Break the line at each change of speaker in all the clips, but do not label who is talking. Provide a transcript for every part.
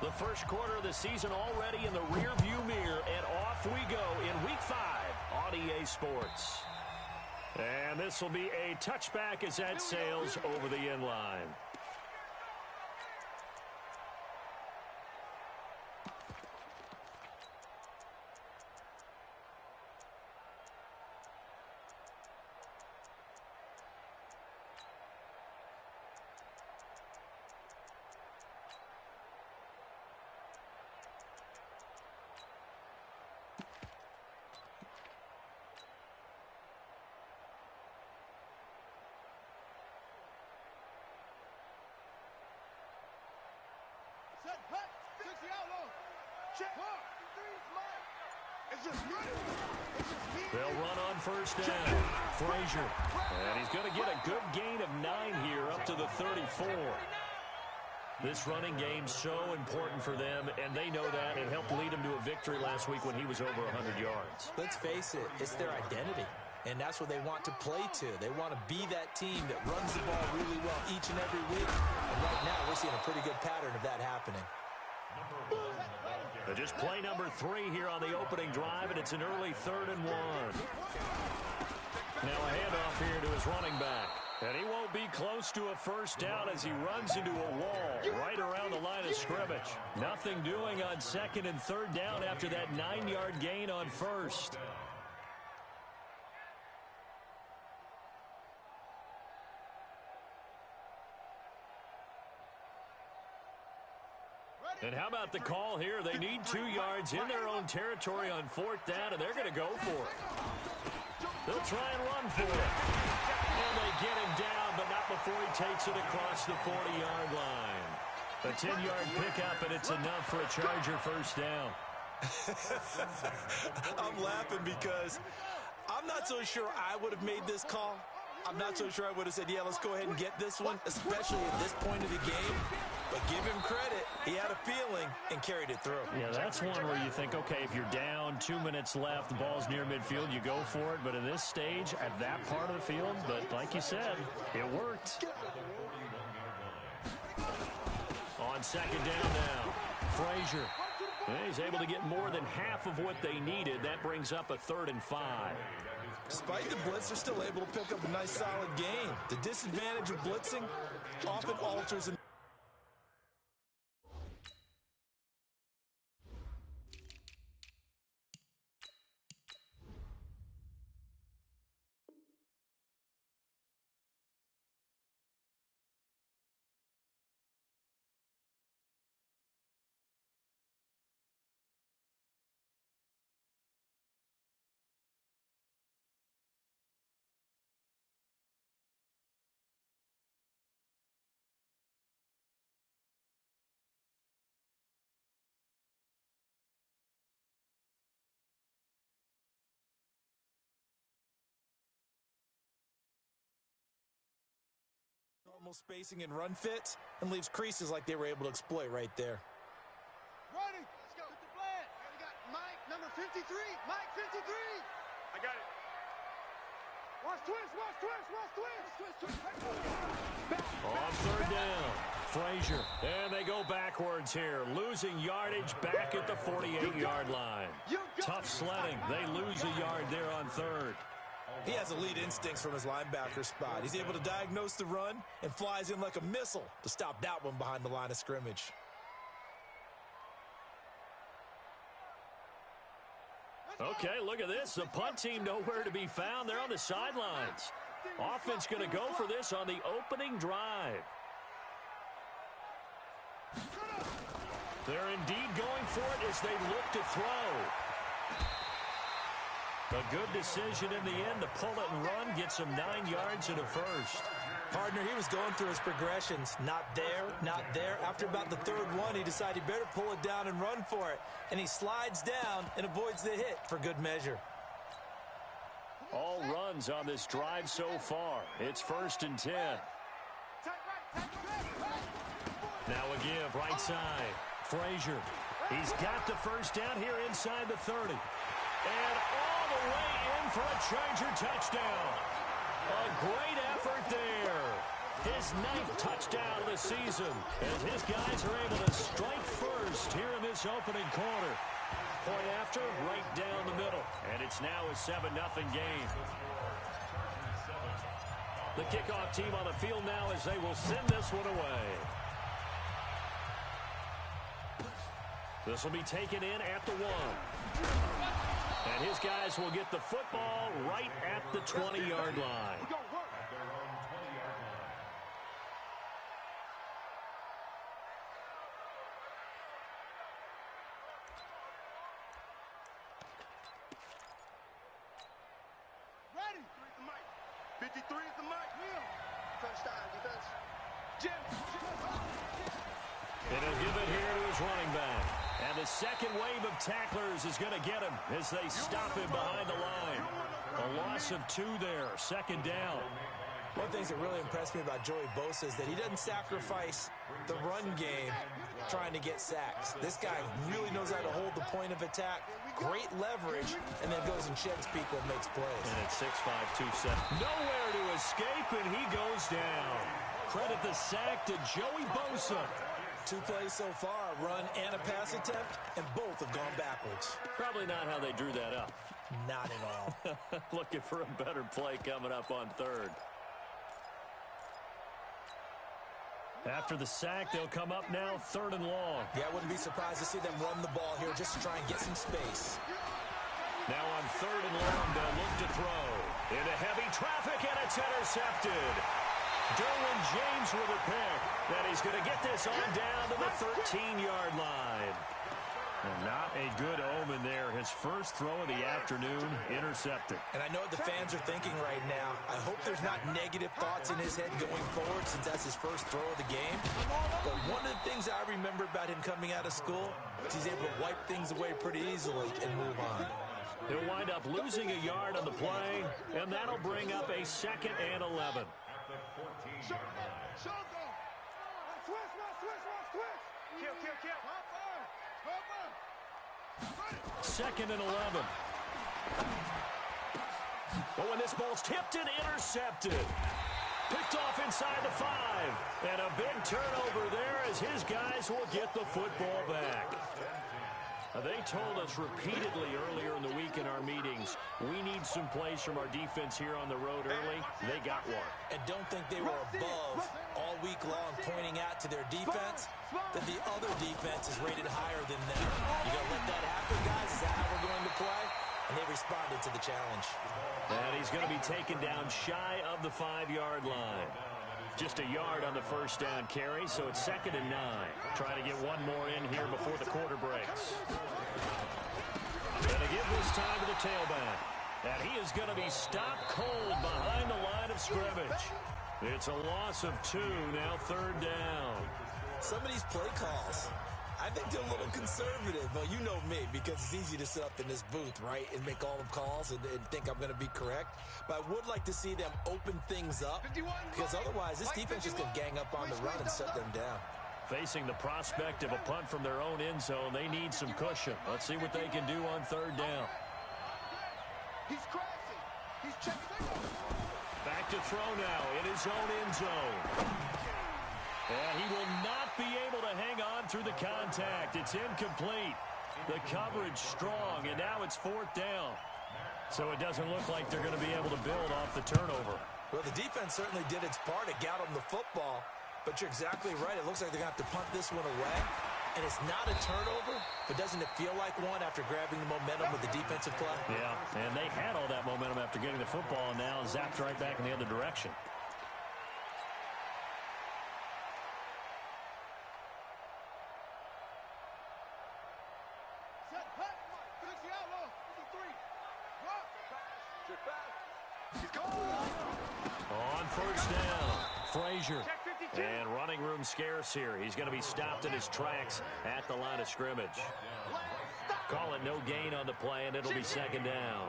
The first quarter of the season already in the rearview mirror, and off we go in Week 5 on EA Sports. And this will be a touchback as that sails over the end line. They'll run on first down. Frazier. And he's going to get a good gain of 9 here up to the 34. This running game's so important for them, and they know that. It helped lead them to a victory last week when he was over 100 yards.
Let's face it, it's their identity, and that's what they want to play to. They want to be that team that runs the ball really well each and every week, and right now we're seeing a pretty good pattern of that happening.
Just play number 3 here on the opening drive, and it's an early 3rd and 1. Now a handoff here to his running back. And he won't be close to a first down as he runs into a wall right around the line of scrimmage. Nothing doing on 2nd and 3rd down after that 9-yard gain on first. And how about the call here? They need 2 yards in their own territory on 4th down, and they're going to go for it. They'll try and run for it. And they get him down, but not before he takes it across the 40-yard line. A 10-yard pickup, and it's enough for a Charger first down.
I'm laughing because I'm not so sure I would have made this call. I'm not so sure I would have said, yeah, let's go ahead and get this one, especially at this point of the game. But give him credit. He had a feeling and carried it through.
Yeah, that's one where you think, okay, if you're down, 2 minutes left, the ball's near midfield, you go for it. But in this stage, at that part of the field, but like you said, it worked. On 2nd down now, Frazier. He's able to get more than half of what they needed. That brings up a 3rd and 5.
Despite the blitz, they're still able to pick up a nice, solid gain. The disadvantage of blitzing often alters an normal spacing and run fits and leaves creases like they were able to exploit right there.
Ready. Let's go. Get the flag. We got Mike, number 53. Mike, 53. I got it. Watch twist, watch twist, watch twist.
On 3rd down, Frazier. And they go backwards here, losing yardage back at the 48-yard line. Tough sledding. They lose a yard there on 3rd.
He has elite instincts from his linebacker spot. He's able to diagnose the run and flies in like a missile to stop that one behind the line of scrimmage.
Okay, look at this. The punt team nowhere to be found. They're on the sidelines. Offense going to go for this on the opening drive. They're indeed going for it as they look to throw. A good decision in the end to pull it and run, get some 9 yards and a first.
Partner, he was going through his progressions. Not there, not there. After about the 3rd one, he decided he better pull it down and run for it. And he slides down and avoids the hit for good measure.
All runs on this drive so far. It's 1st and 10. Now a give, right side. Frazier. He's got the first down here inside the 30. And all the way in for a Charger touchdown. A great effort there. His 9th touchdown of the season as his guys are able to strike first here in this opening quarter. Point after, right down the middle. And it's now a 7-0 game. The kickoff team on the field now as they will send this one away. This will be taken in at the 1. And his guys will get the football right at the 20-yard line.
Ready. 53 is the mic. First down, defense. Jim.
And he'll give it here to his running back. And the second wave of tacklers is going to get him as they stop him behind the line. A loss of 2 there, second down.
One of the things that really impressed me about Joey Bosa is that he doesn't sacrifice the run game trying to get sacks. This guy really knows how to hold the point of attack, great leverage, and then goes and sheds people and makes plays.
And it's 6'5", 270. Nowhere to escape, and he goes down. Credit the sack to Joey Bosa.
2 plays so far, a run and a pass attempt, and both have gone backwards.
Probably not how they drew that up.
Not at all.
Looking for a better play coming up on 3rd. After the sack, they'll come up now 3rd and long.
Yeah, I wouldn't be surprised to see them run the ball here just to try and get some space.
Now on 3rd and long, they'll look to throw. Into heavy traffic, and it's intercepted. Derwin James with a pick. And he's going to get this on down to the 13-yard line. And not a good omen there. His first throw of the afternoon, intercepted.
And I know what the fans are thinking right now. I hope there's not negative thoughts in his head going forward since that's his first throw of the game. But one of the things I remember about him coming out of school is he's able to wipe things away pretty easily and move on.
He'll wind up losing a yard on the play, and that'll bring up a 2nd and 11. Second and 11. But when this ball's tipped and intercepted. Picked off inside the 5. And a big turnover there as his guys will get the football back. They told us repeatedly earlier in the week in our meetings, we need some plays from our defense here on the road early. They got one.
And don't think they were above all week long pointing out to their defense that the other defense is rated higher than them. You going to let that happen, guys? Is that how we're going to play? And they responded to the challenge.
And he's going to be taken down shy of the 5-yard line. Just a yard on the first down carry, so it's 2nd and 9. Trying to get one more in here before the quarter breaks. Going to give this time to the tailback. And he is going to be stopped cold behind the line of scrimmage. It's a loss of 2, now 3rd down.
Some of these play calls, I think they're a little conservative. Well, you know me, because it's easy to sit up in this booth, right, and make all the calls and think I'm going to be correct. But I would like to see them open things up, because otherwise this defense is going to gang up on the run and shut them down.
Facing the prospect of a punt from their own end zone, they need some cushion. Let's see what they can do on 3rd down.
He's crossing. He's checking.
Back to throw now in his own end zone. And he will not be able to hang on through the contact. It's incomplete. The coverage strong, and now it's 4th down. So it doesn't look like they're going to be able to build off the turnover.
Well, the defense certainly did its part. It got them the football. But you're exactly right. It looks like they're going to have to punt this one away. And it's not a turnover, but doesn't it feel like one after grabbing the momentum with the defensive play?
Yeah, and they had all that momentum after getting the football, and now zapped right back in the other direction. On 1st down, Frazier. And running room scarce here. He's going to be stopped in his tracks at the line of scrimmage. Call it no gain on the play, and it'll be 2nd down.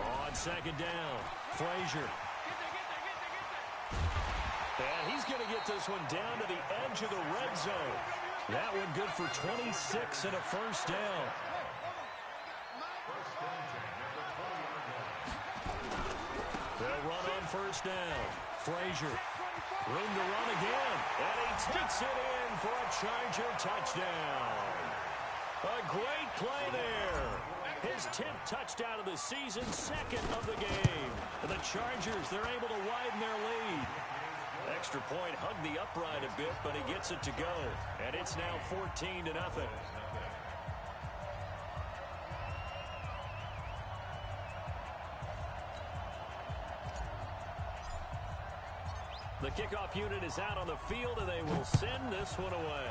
On 2nd down, Frazier. And he's going to get this one down to the edge of the red zone. That one good for 26 and a 1st down. first down. Frazier. Room to run again. And he takes it in for a Charger touchdown. A great play there. His 10th touchdown of the season, second of the game. And the Chargers, they're able to widen their lead. Extra point hugged the upright a bit, but he gets it to go. And it's now 14-0. The kickoff unit is out on the field, and they will send this one away.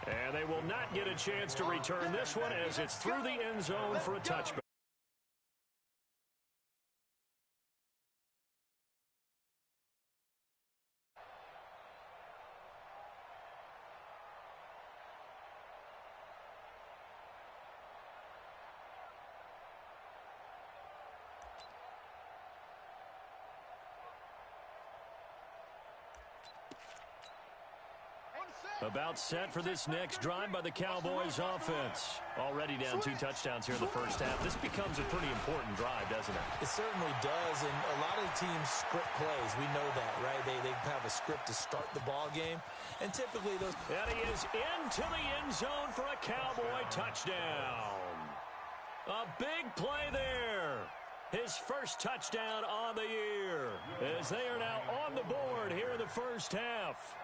And they will not get a chance to return this one as it's through the end zone for a touchback. About set for this next drive by the Cowboys offense. Already down 2 touchdowns here in the first half. This becomes a pretty important drive, doesn't it?
It certainly does, and a lot of the teams script plays. We know that, right? They have a script to start the ball game, and typically those...
And he is into the end zone for a Cowboy touchdown. A big play there. His first touchdown on the year, as they are now on the board here in the first half.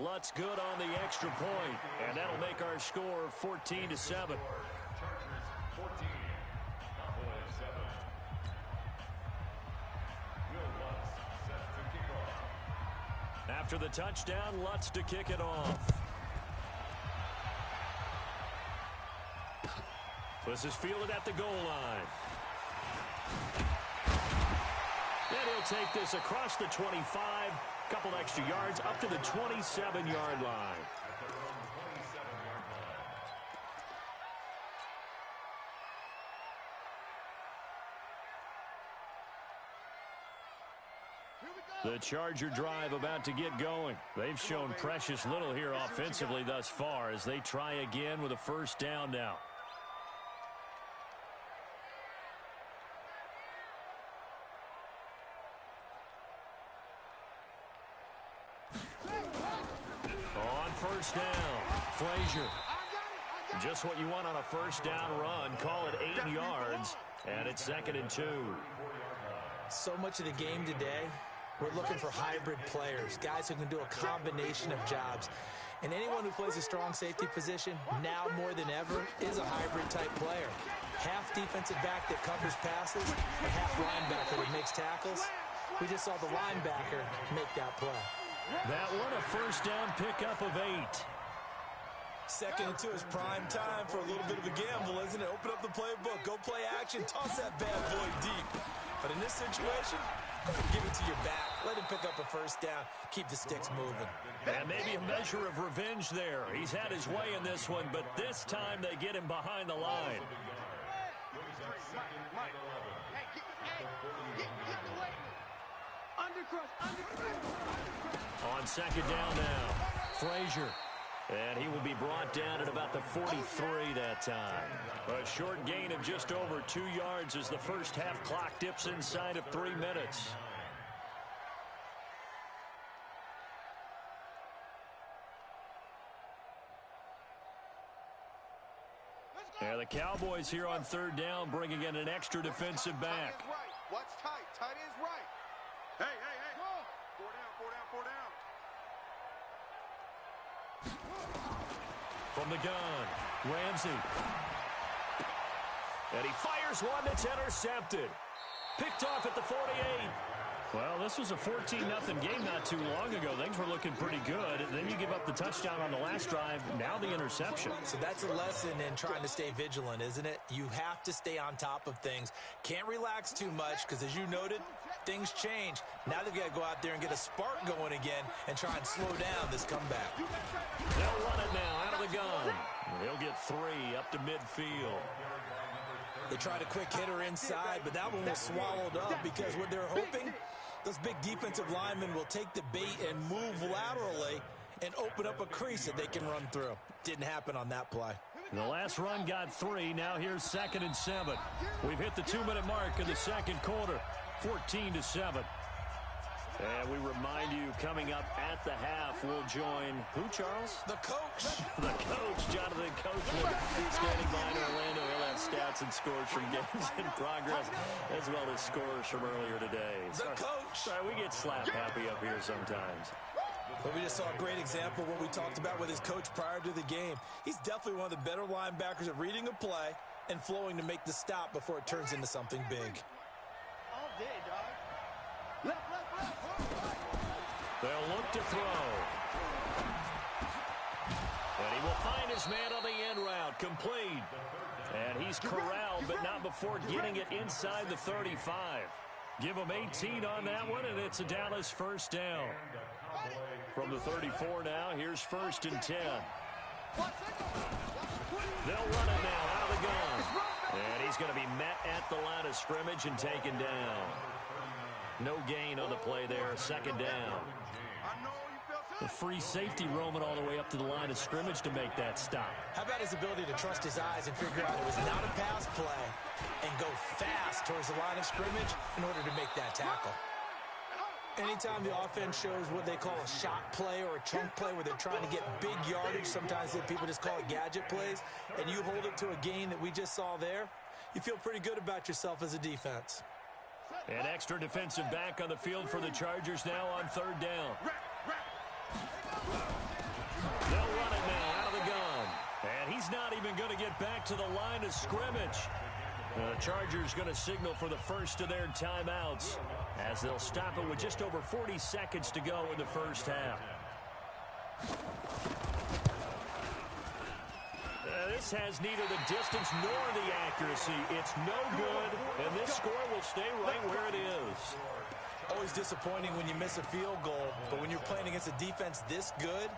Lutz good on the extra point, and that'll make our score 14-7. After the touchdown, Lutz to kick it off. This is fielded at the goal line. And he'll take this across the 25, couple extra yards up to the 27-yard line. The Charger drive about to get going. They've shown precious little here offensively thus far as they try again with a first down now. First down, Frazier. Just what you want on a first down run. Call it 8 yards, and it's 2nd and 2.
So much of the game today, we're looking for hybrid players, guys who can do a combination of jobs. And anyone who plays a strong safety position, now more than ever, is a hybrid-type player. Half defensive back that covers passes, and half linebacker that makes tackles. We just saw the linebacker make that play.
That one a first down pickup of 8.
2nd and 2 is prime time for a little bit of a gamble, isn't it? Open up the playbook, go play action, toss that bad boy deep. But in this situation, give it to your back. Let him pick up a first down. Keep the sticks moving.
And maybe a measure of revenge there. He's had his way in this one, but this time they get him behind the line. On 2nd down now, Frazier. And he will be brought down at about the 43 that time. A short gain of just over 2 yards as the first half clock dips inside of 3 minutes. And the Cowboys here on 3rd down bringing in an extra defensive back.
Watch tight. Tight is right. Hey. Four down.
From the gun, Ramsey. And he fires one that's intercepted. Picked off at the 48. Well, this was a 14-0 game not too long ago. Things were looking pretty good. And then you give up the touchdown on the last drive. Now the interception.
So that's a lesson in trying to stay vigilant, isn't it? You have to stay on top of things. Can't relax too much because, as you noted, things change. Now they've got to go out there and get a spark going again and try and slow down this comeback.
They'll run it now out of the gun. He'll get 3 up to midfield.
They tried a quick hitter inside, but that one was swallowed up because what they're hoping, those big defensive linemen will take the bait and move laterally and open up a crease that they can run through. Didn't happen on that play.
The last run got 3. Now here's 2nd and 7. We've hit the 2-minute mark in the second quarter. 14-7. And we remind you, coming up at the half, we'll join who, Charles?
The coach.
The coach, Jonathan Coachman, standing by in Orlando. He'll have stats and scores from games in progress, as well as scores from earlier today.
The coach.
Sorry, we get slap happy up here sometimes.
But we just saw a great example of what we talked about with his coach prior to the game. He's definitely one of the better linebackers at reading a play and flowing to make the stop before it turns into something big.
All day, dog. Left.
They'll look to throw. And he will find his man on the end route. Complete. And he's corralled, but not before getting it inside the 35. Give him 18 on that one, and it's a Dallas first down. From the 34 now, here's 1st and 10. They'll run it now out of the gun. And he's going to be met at the line of scrimmage and taken down. No gain on the play there, 2nd down. The free safety roaming all the way up to the line of scrimmage to make that stop.
How about his ability to trust his eyes and figure out it was not a pass play and go fast towards the line of scrimmage in order to make that tackle? Anytime the offense shows what they call a shot play or a chunk play where they're trying to get big yardage, sometimes people just call it gadget plays, and you hold it to a gain that we just saw there, you feel pretty good about yourself as a defense.
An extra defensive back on the field for the Chargers now on 3rd down. They'll run it now out of the gun. And he's not even going to get back to the line of scrimmage. The Chargers going to signal for the first of their timeouts as they'll stop it with just over 40 seconds to go in the first half. This has neither the distance nor the accuracy. It's no good, and this score will stay right where it is.
Always disappointing when you miss a field goal, but when you're playing against a defense this good,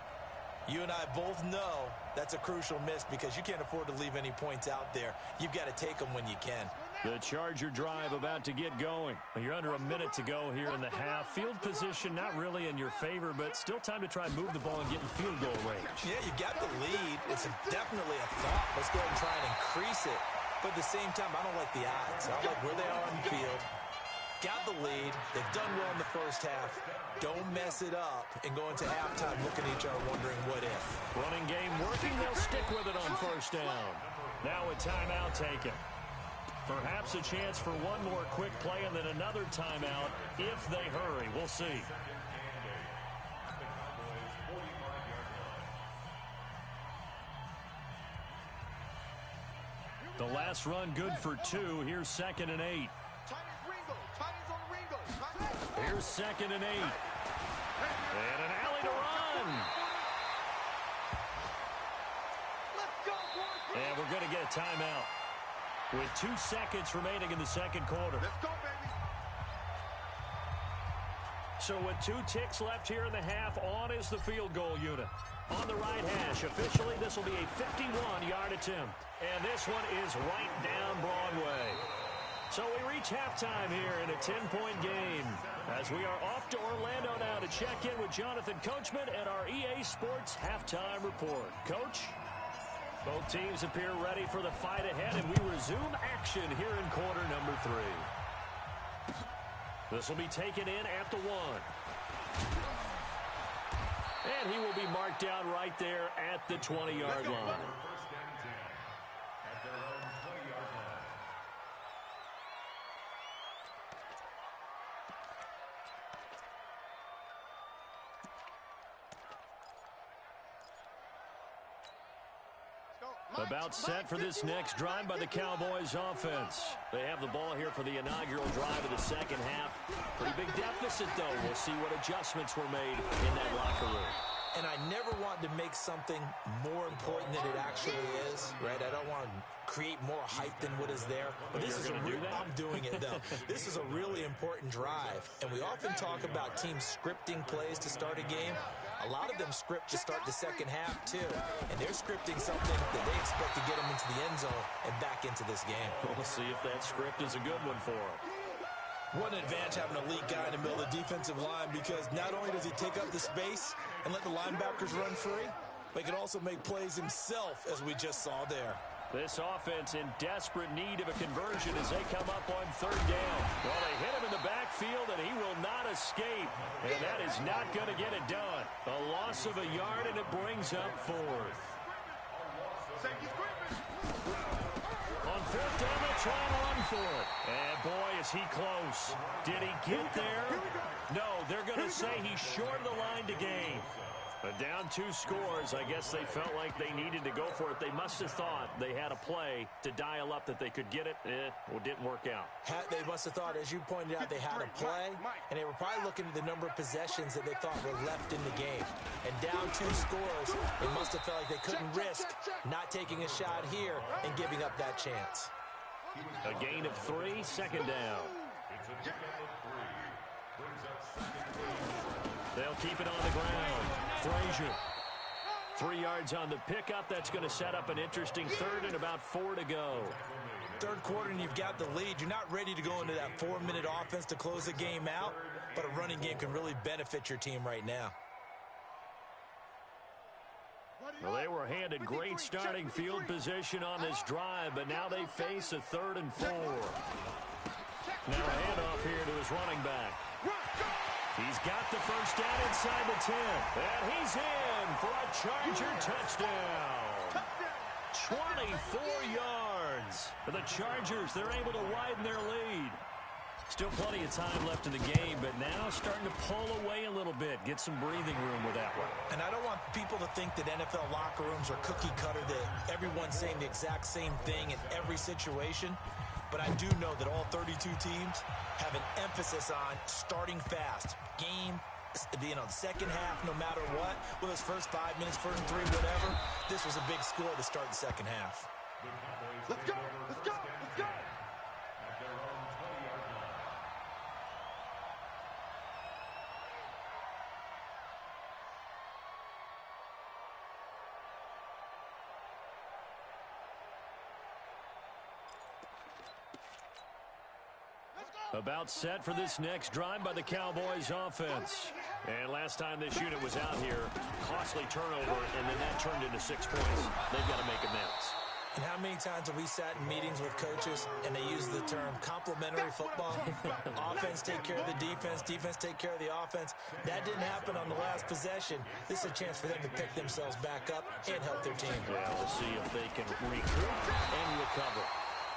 you and I both know that's a crucial miss because you can't afford to leave any points out there. You've got to take them when you can.
The Charger drive about to get going. You're under a minute to go here in the half. Field position not really in your favor, but still time to try and move the ball and get in field goal range.
Yeah, you got the lead. It's definitely a thought. Let's go ahead and try and increase it. But at the same time, I don't like the odds. I don't like where they are on the field. Got the lead. They've done well in the first half. Don't mess it up and go into halftime looking at each other wondering what if.
Running game working. They'll stick with it on 1st down. Now a timeout taken. Perhaps a chance for one more quick play and then another timeout if they hurry. We'll see. The last run good for 2. Here's 2nd and 8. Here's 2nd and 8. And an alley to run. And we're going to get a timeout with 2 seconds remaining in the second quarter.
Let's go, baby.
So with 2 ticks left here in the half, on is the field goal unit. On the right hash, officially this will be a 51-yard attempt. And this one is right down Broadway. So we reach halftime here in a 10-point game as we are off to Orlando now to check in with Jonathan Coachman and our EA Sports halftime report. Coach? Both teams appear ready for the fight ahead, and we resume action here in quarter number 3. This will be taken in at the 1. And he will be marked down right there at the 20-yard line. About set for this next drive by the Cowboys offense. They have the ball here for the inaugural drive of the second half. Pretty big deficit, though. We'll see what adjustments were made in that locker room.
And I never want to make something more important than it actually is, right? I don't want to create more hype than what is there. But this is I'm doing it, though. This is a really important drive. And we often talk about teams scripting plays to start a game. A lot of them script to start the second half, too. And they're scripting something that they expect to get them into the end zone and back into this game.
We'll see if that script is a good one for them.
What an advantage having an elite guy in the middle of the defensive line, because not only does he take up the space and let the linebackers run free, but he can also make plays himself, as we just saw there.
This offense in desperate need of a conversion as they come up on third down. Well, they hit him in the backfield, and he will not escape. And that is not going to get it done. A loss of a yard, and it brings up fourth. On fourth down, they try and run for it. And, boy, is he close. Did he get there? No, they're going to say he's short of the line to gain. But down 2 scores, I guess they felt like they needed to go for it. They must have thought they had a play to dial up that they could get it. Well, it didn't work out.
They must have thought, as you pointed out, they had a play, and they were probably looking at the number of possessions that they thought were left in the game. And down 2 scores, they must have felt like they couldn't risk not taking a shot here and giving up that chance.
A gain of 3, second down. They'll keep it on the ground. Frazier. 3 yards on the pickup. That's going to set up an interesting third and about 4 to go.
Third quarter and you've got the lead. You're not ready to go into that 4-minute offense to close the game out, but a running game can really benefit your team right now.
Well, they were handed great starting field position on this drive, but now they face a 3rd and 4. Now a handoff here to his running back. He's got the first down inside the 10. And he's in for a Charger touchdown. 24 yards. For the Chargers, they're able to widen their lead. Still plenty of time left in the game, but now starting to pull away a little bit. Get some breathing room with that one.
And I don't want people to think that NFL locker rooms are cookie cutter, that everyone's saying the exact same thing in every situation. But I do know that all 32 teams have an emphasis on starting fast. Game, second half, no matter what. Whether it's first 5 minutes, first 3, whatever. This was a big score to start the second half.
Let's go! Let's go! Let's go!
About set for this next drive by the Cowboys offense. And last time this unit was out here, costly turnover, and then that turned into 6 points. They've got to make amends.
And how many times have we sat in meetings with coaches and they use the term complementary football? Offense take care of the defense, defense take care of the offense. That didn't happen on the last possession. This is a chance for them to pick themselves back up and help their team.
Yeah, we'll see if they can recoup and recover.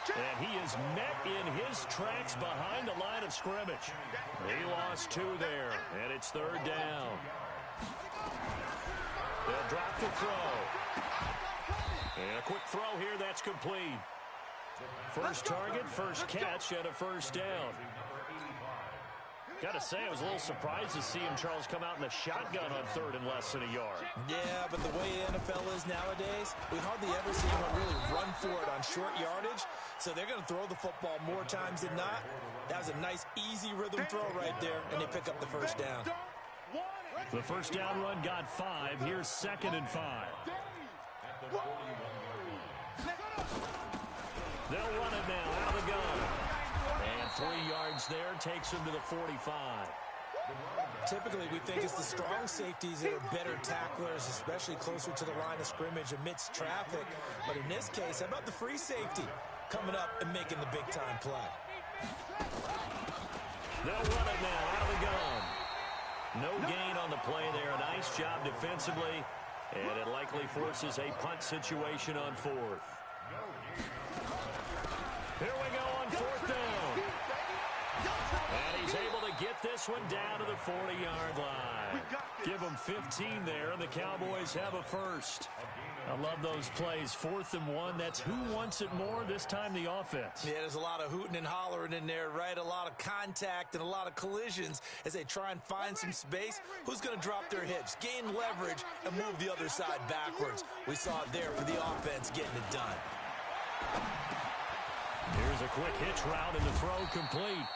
And he is met in his tracks behind the line of scrimmage. He lost 2 there, and it's 3rd down. They'll drop the throw. And a quick throw here, that's complete. First target, first catch, and a first down. Got to say, I was a little surprised to see him, Charles, come out in the shotgun on 3rd and less than a yard.
Yeah, but the way the NFL is nowadays, we hardly ever see anyone really run for it on short yardage. So they're going to throw the football more times than not. That was a nice, easy rhythm throw right there, and they pick up the first down.
The first down run got 5. Here's 2nd and 5. They'll run it now out of the gun. And 3 yards there takes him to the 45.
Typically, we think it's the strong safeties that are better tacklers, especially closer to the line of scrimmage amidst traffic. But in this case, how about the free safety coming up and making the big-time play?
They'll run it now out of the gun. No gain on the play there. Nice job defensively. And it likely forces a punt situation on 4th. Here we go on 4th down. And he's able to get this one down to the 40-yard line. Give them 15 there, and the Cowboys have a first. I love those plays. 4th and 1. That's who wants it more, this time the offense.
Yeah, there's a lot of hooting and hollering in there, right? A lot of contact and a lot of collisions as they try and find some space. Who's going to drop their hips, gain leverage, and move the other side backwards? We saw it there for the offense getting it done.
Here's a quick hitch route, and the throw complete.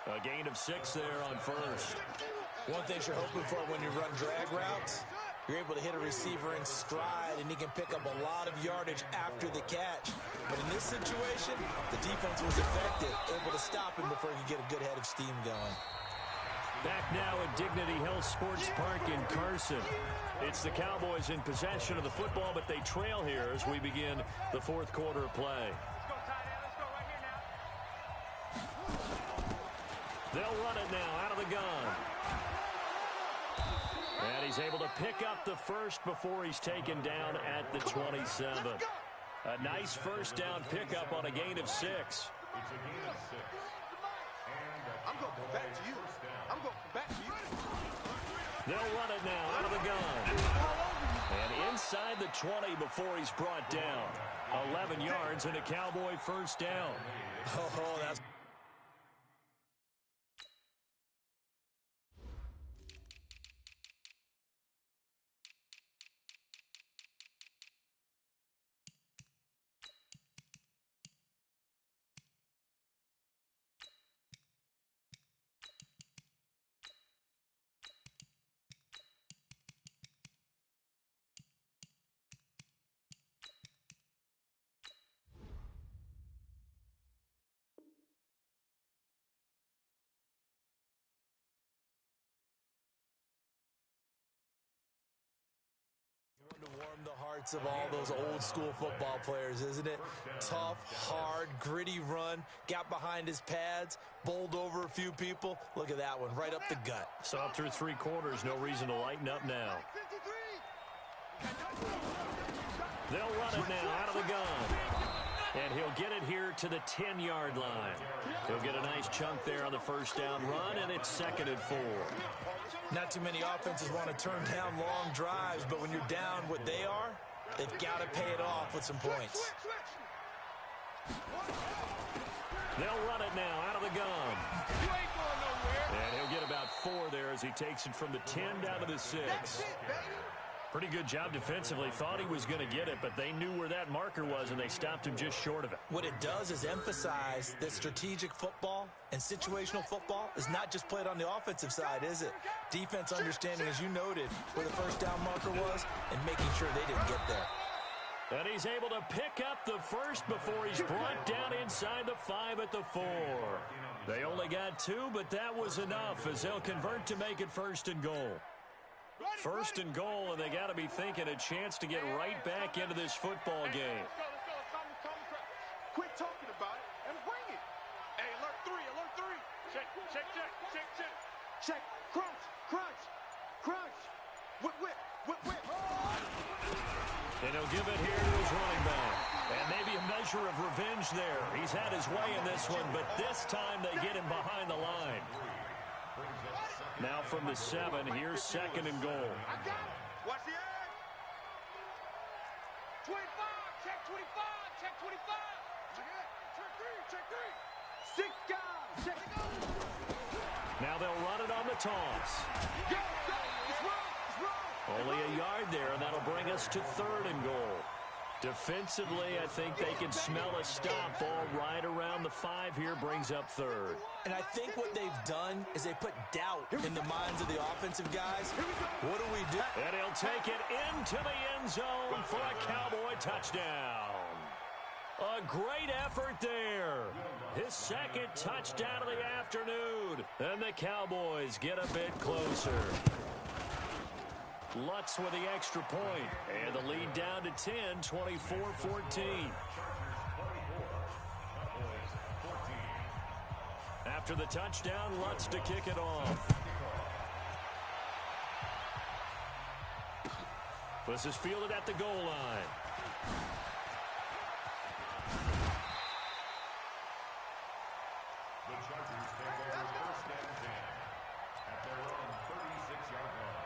A gain of 6 there on 1st.
One thing you're hoping for when you run drag routes, you're able to hit a receiver in stride, and he can pick up a lot of yardage after the catch. But in this situation, the defense was effective, able to stop him before he could get a good head of steam going.
Back Now at Dignity Health Sports Park in Carson. It's the Cowboys in possession of the football, but they trail here as we begin the fourth quarter of play. They'll run it now out of the gun. And he's able to pick up the first before he's taken down at the 27. A nice first down pickup on a gain of 6.
I'm going back to you. I'm going back to you.
They'll run it now out of the gun. And inside the 20 before he's brought down. 11 yards and a Cowboy first down.
Oh, that's... to warm the hearts of all those old school football players, isn't it? Tough, hard, gritty run, got behind his pads, bowled over a few people. Look at that one, right up the gut.
So up through 3 quarters, no reason to lighten up now. They'll run it now out of the gun. And he'll get it here to the 10-yard line. He'll get a nice chunk there on the first down run, and it's 2nd and 4.
Not too many offenses want to turn down long drives, but when you're down what they are, they've got to pay it off with some points.
They'll run it now out of the gun. And he'll get about 4 there as he takes it from the 10 down to the 6. Pretty good job defensively. Thought he was going to get it, but they knew where that marker was, and they stopped him just short of it.
What it does is emphasize that strategic football and situational football is not just played on the offensive side, is it? Defense understanding, as you noted, where the first down marker was and making sure they didn't get there.
And he's able to pick up the first before he's brought down inside the 5 at the 4. They only got 2, but that was enough as they'll convert to make it 1st and goal. 1st and goal, and they got to be thinking a chance to get right back into this football game.
Quit talking about it and bring it. Hey, alert 3, alert 3. Check, check, check, check, check. Check, crunch, crunch, crunch. Whip, whip, whip, whip.
And he'll give it here to his running back. And maybe a measure of revenge there. He's had his way in this one, but this time they get him behind the line. Now from the 7, here's 2nd and goal.
I got it. Watch the edge. 25, check 25, check 25. Check it. Check 3, check 3. 6 guys, check it out.
Now they'll run it on the toss.
Go, go. It's wrong, it's wrong.
Only a yard there, and that'll bring us to 3rd and goal. Defensively, I think they can smell a stop ball right around the 5 here, brings up 3rd.
And I think what they've done is they put doubt in the minds of the offensive guys. What do we do?
And he'll take it into the end zone for a Cowboy touchdown. A great effort there. His 2nd touchdown of the afternoon. And the Cowboys get a bit closer. Lutz with the extra point. And the lead down to 10, 24-14. After the touchdown, Lutz to kick it off. This is fielded at the goal line.
The Chargers take over 1st and 10 at their own 36-yard line.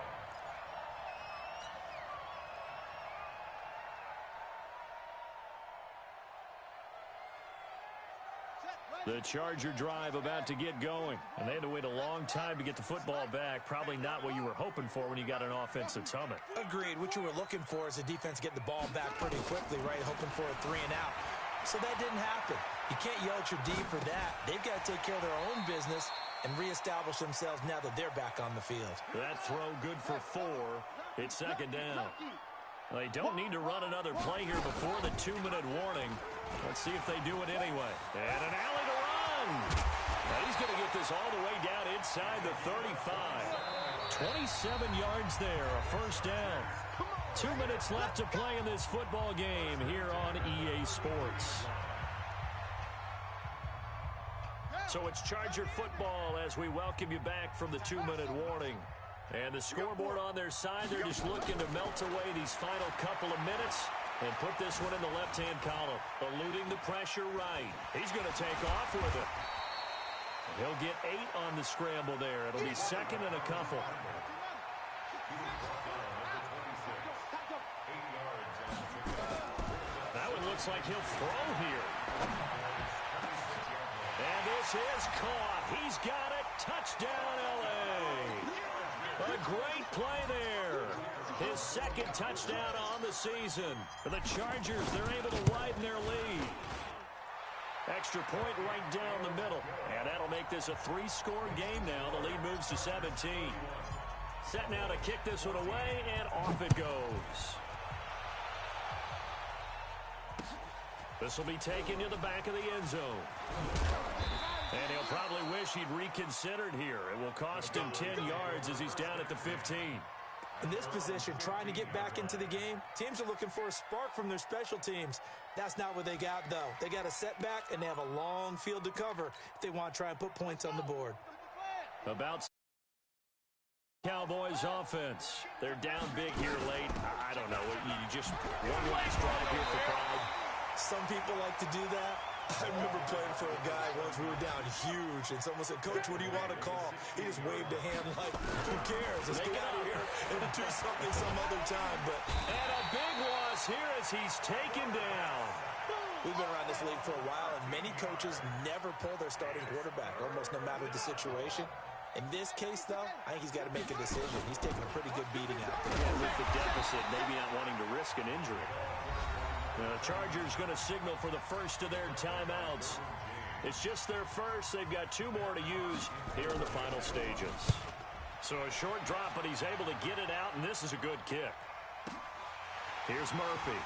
The Charger drive about to get going. And they had to wait a long time to get the football back. Probably not what you were hoping for when you got an offense that's humming.
Agreed. What you were looking for is the defense get the ball back pretty quickly, right? Hoping for a 3 and out. So that didn't happen. You can't yell at your D for that. They've got to take care of their own business and reestablish themselves now that they're back on the field.
That throw good for 4. It's 2nd down. They don't need to run another play here before the 2-minute warning. Let's see if they do it anyway. And an alley to run. And he's going to get this all the way down inside the 35. 27 yards there, a first down. 2 minutes left to play in this football game here on EA Sports. So it's Charger football as we welcome you back from the 2-minute warning. And the scoreboard on their side, they're just looking to melt away these final couple of minutes and put this one in the left-hand column, eluding the pressure right. He's going to take off with it. He'll get 8 on the scramble there. It'll be second and a couple. That one looks like he'll throw here. And this is caught. He's got it. Touchdown, L.A. A great play there. His second touchdown on the season. For the Chargers, they're able to widen their lead. Extra point right down the middle. And that'll make this a 3-score game now. The lead moves to 17. Set now to kick this one away, and off it goes. This will be taken to the back of the end zone. And he'll probably wish he'd reconsidered here. It will cost him 10 yards as he's down at the 15.
In this position, trying to get back into the game, teams are looking for a spark from their special teams. That's not what they got, though. They got a setback, and they have a long field to cover if they want to try and put points on the board.
About Cowboys offense. They're down big here late. I don't know. You just one last drive here for pride.
Some people like to do that. I remember playing for a guy once. We were down huge, and someone said, "Coach, what do you want to call?" He just waved a hand like, "Who cares? Let's get out of here and do something some other time." But
and a big loss here as he's taken down.
We've been around this league for a while, and many coaches never pull their starting quarterback, almost no matter the situation. In this case, though, I think he's got to make a decision. He's taking a pretty good beating out there.
Yeah, with the deficit, maybe not wanting to risk an injury. The Chargers going to signal for the first of their timeouts. It's just their first. They've got 2 more to use here in the final stages. So a short drop, but he's able to get it out, and this is a good kick. Here's Murphy.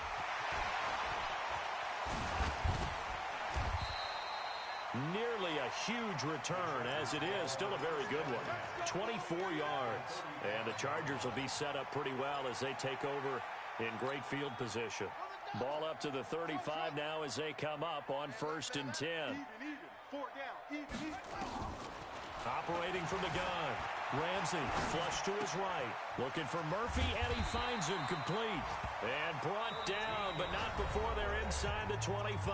Nearly a huge return, as it is. Still a very good one. 24 yards. And the Chargers will be set up pretty well as they take over in great field position. Ball up to the 35 now as they come up on 1st and 10. Operating from the gun. Ramsey flush to his right. Looking for Murphy, and he finds him complete. And brought down, but not before they're inside the 25.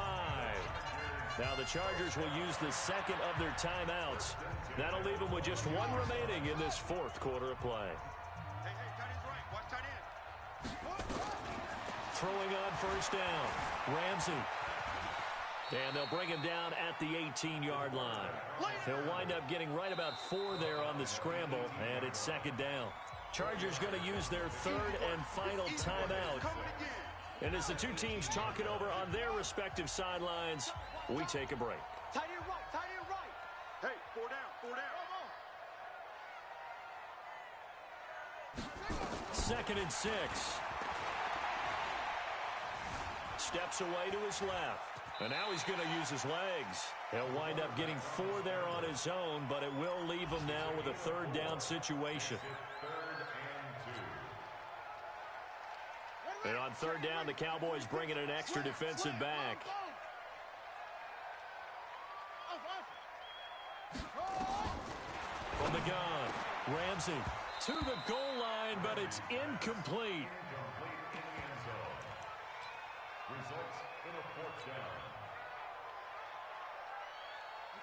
Now the Chargers will use the second of their timeouts. That'll leave them with just 1 remaining in this 4th quarter of play. Throwing on 1st down. Ramsey. And they'll bring him down at the 18-yard line. He'll wind up getting right about 4 there on the scramble, and it's 2nd down. Chargers going to use their 3rd and final timeout. And as the 2 teams talk it over on their respective sidelines, we take a break.
Tight end right, tight end right. Hey, 4 down, 4 down.
2nd and 6. Steps away to his left. And now he's going to use his legs. He'll wind up getting 4 there on his own, but it will leave him now with a 3rd down situation. And on 3rd down, the Cowboys bringing an extra defensive back. From the gun, Ramsey to the goal line, but it's incomplete.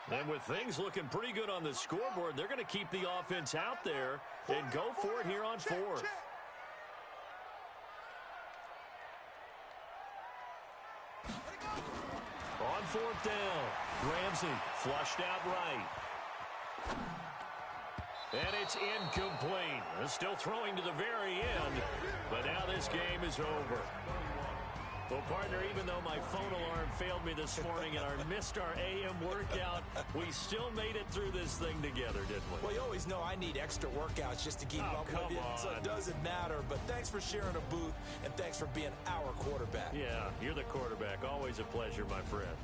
And with things looking pretty good on the scoreboard, they're going to keep the offense out there and go for it here on 4th. On 4th down, Ramsey flushed out right. And it's incomplete. They're still throwing to the very end, but now this game is over. Well, partner, even though my phone alarm failed me this morning and I missed our AM workout, we still made it through this thing together, didn't we?
Well, you always know I need extra workouts just to keep up with you, so it doesn't matter. But thanks for sharing a booth, and thanks for being our quarterback.
Yeah, you're the quarterback. Always a pleasure, my friend.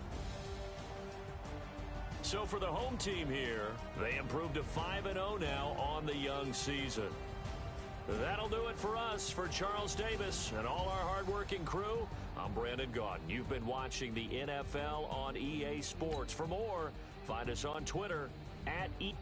So for the home team here, they improved to 5-0 now on the young season. That'll do it for us. For Charles Davis and all our hardworking crew, I'm Brandon Gaudin. You've been watching the NFL on EA Sports. For more, find us on Twitter @EA.